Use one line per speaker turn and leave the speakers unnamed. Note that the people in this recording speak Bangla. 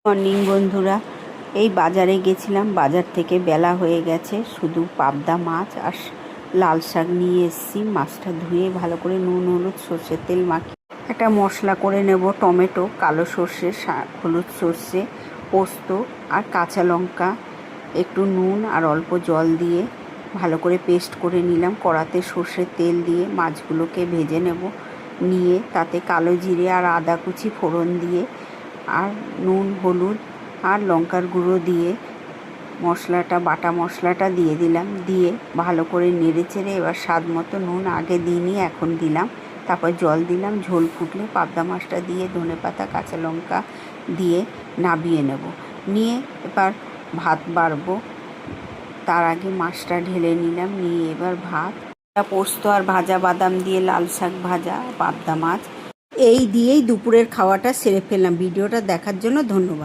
মর্নিং বন্ধুরা, এই বাজারে গেছিলাম। বাজার থেকে বেলা হয়ে গেছে, শুধু পাবদা মাছ আর লাল শাক নিয়ে এসেছি। মাছটা ধুয়ে ভালো করে নুন হলুদ সর্ষের তেল মাখিয়ে একটা মশলা করে নেব। টমেটো, কালো সর্ষে, হলুদ সর্ষে, পোস্ত আর কাঁচা লঙ্কা, একটু নুন আর অল্প জল দিয়ে ভালো করে পেস্ট করে নিলাম। কড়াতে সর্ষের তেল দিয়ে মাছগুলোকে ভেজে নেব। নিয়ে তাতে কালো জিরে আর আদা কুচি ফোড়ন দিয়ে আর নুন হলুদ আর লঙ্কার গুঁড়ো দিয়ে বাটা মশলাটা দিয়ে দিলাম। দিয়ে ভালো করে নেড়ে চেড়ে এবার স্বাদ মতো নুন আগে দিইনি, এখন দিলাম। তারপর জল দিলাম। ঝোল ফুটলে পাবদা মাছটা দিয়ে ধনেপাতা কাঁচা লঙ্কা দিয়ে নামিয়ে নেব। নিয়ে এবার ভাত বাড়বো। তার আগে মাছটা ঢেলে নিলাম। নিয়ে এবার ভাত, পোস্ত আর ভাজা বাদাম দিয়ে লাল শাক ভাজা, পাবদা মাছ এই দিয়েই দুপুরের খাওয়াটা সেরে ফেললাম। ভিডিওটা দেখার জন্য ধন্যবাদ।